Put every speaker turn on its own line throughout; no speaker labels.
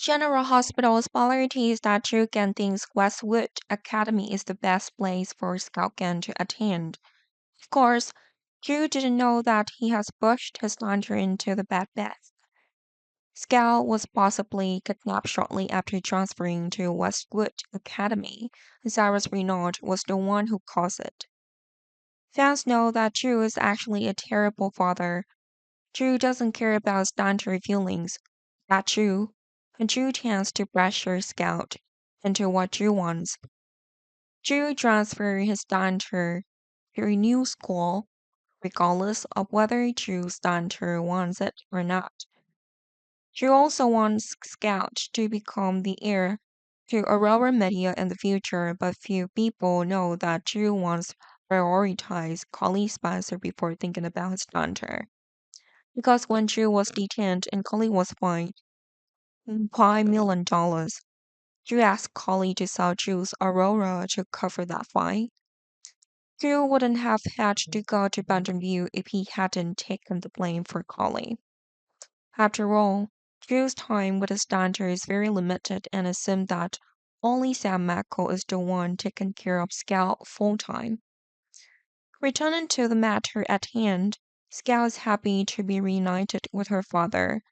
General Hospital's policy is that Gan thinks Westwood Academy is the best place for Gan to attend. Of course, Drew didn't know that he has pushed his lantern into the bad bed. Scout was possibly kidnapped shortly after transferring to Westwood Academy, and Cyrus Renaud was the one who caused it. Fans know that Drew is actually a terrible father. Drew doesn't care about his daughter's feelings. That's Drew. And Drew tends to pressure Scout into what Drew wants. Drew transfers his daughter to a new school, regardless of whether Drew's daughter wants it or not. Drew also wants Scout to become the heir to Aurora Media in the future, but few people know that Drew wants to prioritize Collie Spencer before thinking about his daughter. Because when Drew was detained and Collie was fined $5 million, Drew asked Collie to sell Drew's Aurora to cover that fine. Drew wouldn't have had to go to Bantam View if he hadn't taken the blame for Collie. After all, Drew's time with his daughter is very limited and assumed that only Sam Mackle is the one taking care of Scout full time. Returning to the matter at hand, Scout is happy to be reunited with her father,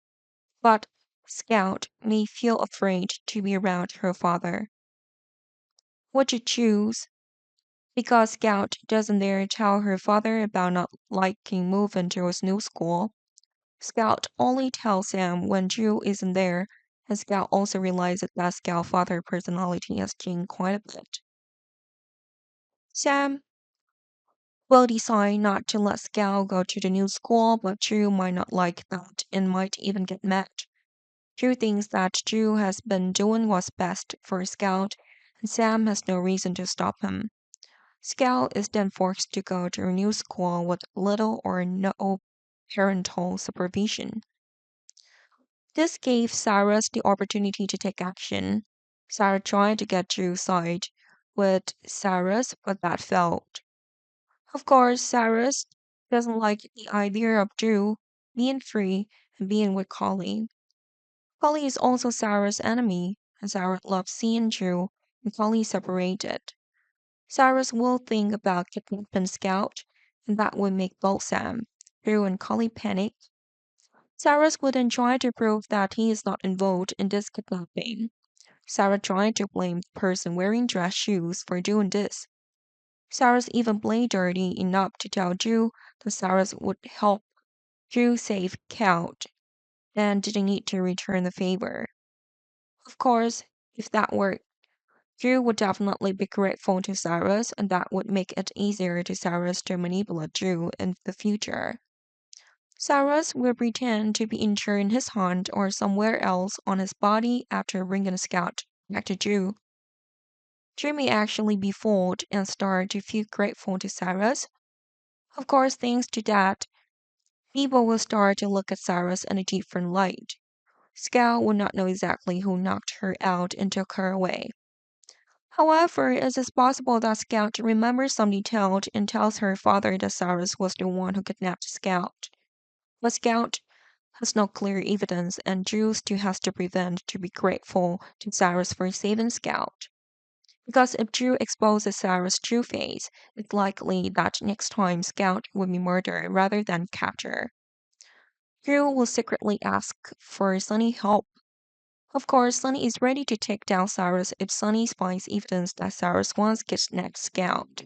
but Scout may feel afraid to be around her father. Would you choose? Because Scout doesn't dare tell her father about not liking moving to his new school. Scout only tells Sam when Drew isn't there, and Scout also realizes that Scout's father's personality has changed quite a bit. Sam will decide not to let Scout go to the new school, but Drew might not like that and might even get mad. Drew thinks that Drew has been doing what's best for Scout, and Sam has no reason to stop him. Scout is then forced to go to a new school with little or no parental supervision. This gave Cyrus the opportunity to take action. Cyrus tried to get Drew's side with Cyrus, but that failed. Of course, Cyrus doesn't like the idea of Drew being free and being with Collie. Collie is also Cyrus' enemy, and Cyrus loves seeing Drew and Collie separated. Cyrus will think about kidnapping Scout, and that would make both Sam, Drew, and Collie panic. Cyrus would then try to prove that he is not involved in this kidnapping. Cyrus tried to blame the person wearing dress shoes for doing this. Cyrus even played dirty enough to tell Drew that Cyrus would help Drew save Scout and didn't need to return the favor. Of course, if that worked, Drew would definitely be grateful to Cyrus, and that would make it easier to Cyrus to manipulate Drew in the future. Cyrus will pretend to be injured in his hand or somewhere else on his body after bringing Scout back to Drew. Drew may actually be fooled and start to feel grateful to Cyrus. Of course, thanks to that, people will start to look at Cyrus in a different light. Scout will not know exactly who knocked her out and took her away. However, it is possible that Scout remembers some details and tells her father that Cyrus was the one who kidnapped Scout. But Scout has no clear evidence, and Drew still has to pretend to be grateful to Cyrus for saving Scout. Because if Drew exposes Cyrus' true face, it's likely that next time Scout will be murdered rather than captured. Drew will secretly ask for Sunny's help. Of course, Sunny is ready to take down Cyrus if Sunny finds evidence that Cyrus once kidnapped Scout.